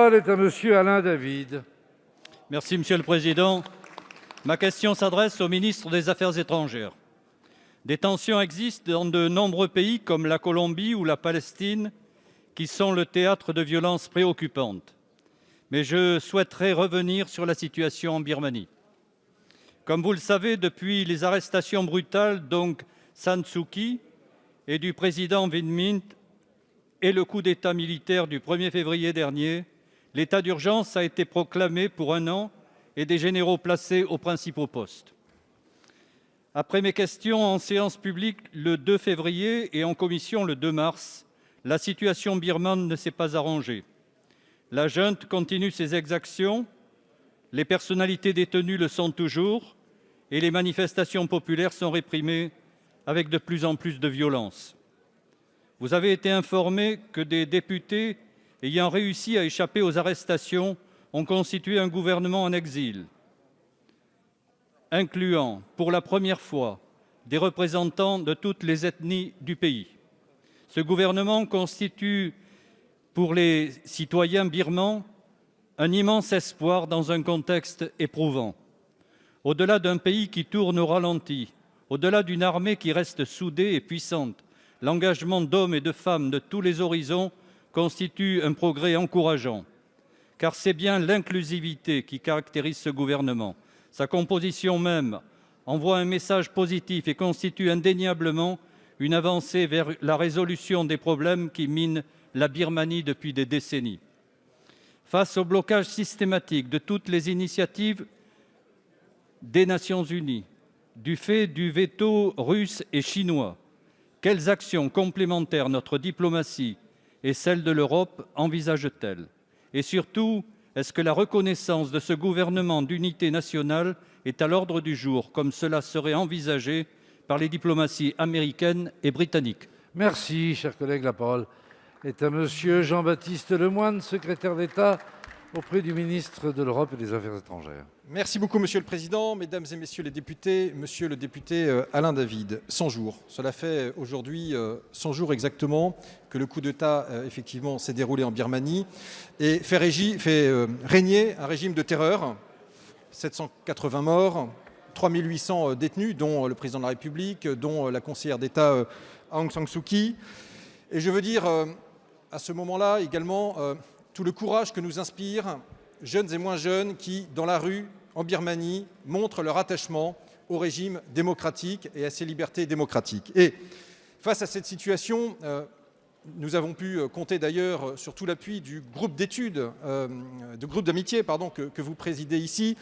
parole est à monsieur Alain David. Merci, Monsieur le Président. Ma question s'adresse au ministre des Affaires étrangères. Des tensions existent dans de nombreux pays comme la Colombie ou la Palestine, qui sont le théâtre de violences préoccupantes. Mais je souhaiterais revenir sur la situation en Birmanie. Comme vous le savez, depuis les arrestations brutales d'Aung San Suu Kyi et du président Win Myint et le coup d'État militaire du 1er février dernier, l'état d'urgence a été proclamé pour 1 an et des généraux placés aux principaux postes. Après mes questions en séance publique le 2 février et en commission le 2 mars, la situation birmane ne s'est pas arrangée. La junte continue ses exactions, les personnalités détenues le sont toujours et les manifestations populaires sont réprimées avec de plus en plus de violence. Vous avez été informé que des députés ayant réussi à échapper aux arrestations ont constitué un gouvernement en exil, incluant pour la première fois des représentants de toutes les ethnies du pays. Ce gouvernement constitue pour les citoyens birmans un immense espoir dans un contexte éprouvant. Au-delà d'un pays qui tourne au ralenti, au-delà d'une armée qui reste soudée et puissante, l'engagement d'hommes et de femmes de tous les horizons constitue un progrès encourageant, car c'est bien l'inclusivité qui caractérise ce gouvernement. Sa composition même envoie un message positif et constitue indéniablement une avancée vers la résolution des problèmes qui minent la Birmanie depuis des décennies. Face au blocage systématique de toutes les initiatives des Nations unies, du fait du veto russe et chinois, quelles actions complémentaires notre diplomatie et celle de l'Europe envisage-t-elle? Et surtout, est-ce que la reconnaissance de ce gouvernement d'unité nationale est à l'ordre du jour, comme cela serait envisagé par les diplomaties américaines et britanniques? Merci, cher collègue. La parole est à monsieur Jean-Baptiste Lemoyne, secrétaire d'État auprès du ministre de l'Europe et des Affaires étrangères. Merci beaucoup, Monsieur le Président, Mesdames et Messieurs les députés, Monsieur le député Alain David. 100 jours, cela fait aujourd'hui 100 jours exactement que le coup d'État effectivement s'est déroulé en Birmanie et fait régner un régime de terreur, 780 morts, 3800 détenus, dont le président de la République, dont la conseillère d'État Aung San Suu Kyi. Et je veux dire à ce moment-là également tout le courage que nous inspirent jeunes et moins jeunes qui, dans la rue, en Birmanie, montrent leur attachement au régime démocratique et à ses libertés démocratiques. Et face à cette situation, nous avons pu compter d'ailleurs sur tout l'appui du groupe d'études, du groupe d'amitié que vous présidez ici.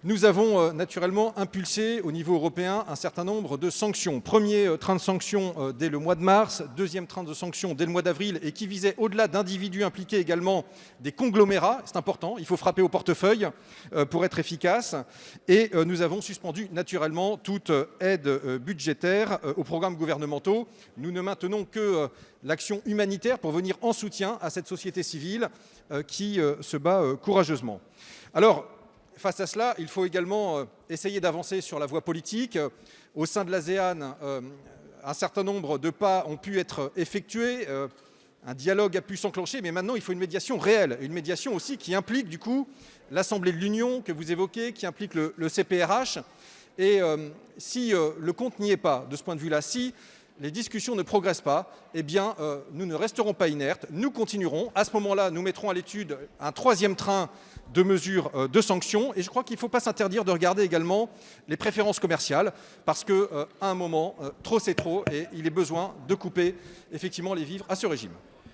Nous avons naturellement impulsé au niveau européen un certain nombre de sanctions. Premier train de sanctions dès le mois de mars, deuxième train de sanctions dès le mois d'avril et qui visait au-delà d'individus impliqués également des conglomérats, c'est important, il faut frapper au portefeuille pour être efficace. Et nous avons suspendu naturellement toute aide budgétaire aux programmes gouvernementaux. Nous ne maintenons que l'action humanitaire pour venir en soutien à cette société civile qui se bat courageusement. Alors, face à cela, il faut également essayer d'avancer sur la voie politique. Au sein de l'ASEAN, un certain nombre de pas ont pu être effectués, un dialogue a pu s'enclencher, mais maintenant il faut une médiation réelle, une médiation aussi qui implique du coup l'Assemblée de l'Union que vous évoquez, qui implique le CPRH. Et si le compte n'y est pas de ce point de vue-là, si les discussions ne progressent pas, eh bien, nous ne resterons pas inertes, nous continuerons. À ce moment-là, nous mettrons à l'étude un troisième train de mesures de sanctions. Et je crois qu'il ne faut pas s'interdire de regarder également les préférences commerciales, parce qu'à un moment, trop c'est trop, et il est besoin de couper effectivement les vivres à ce régime.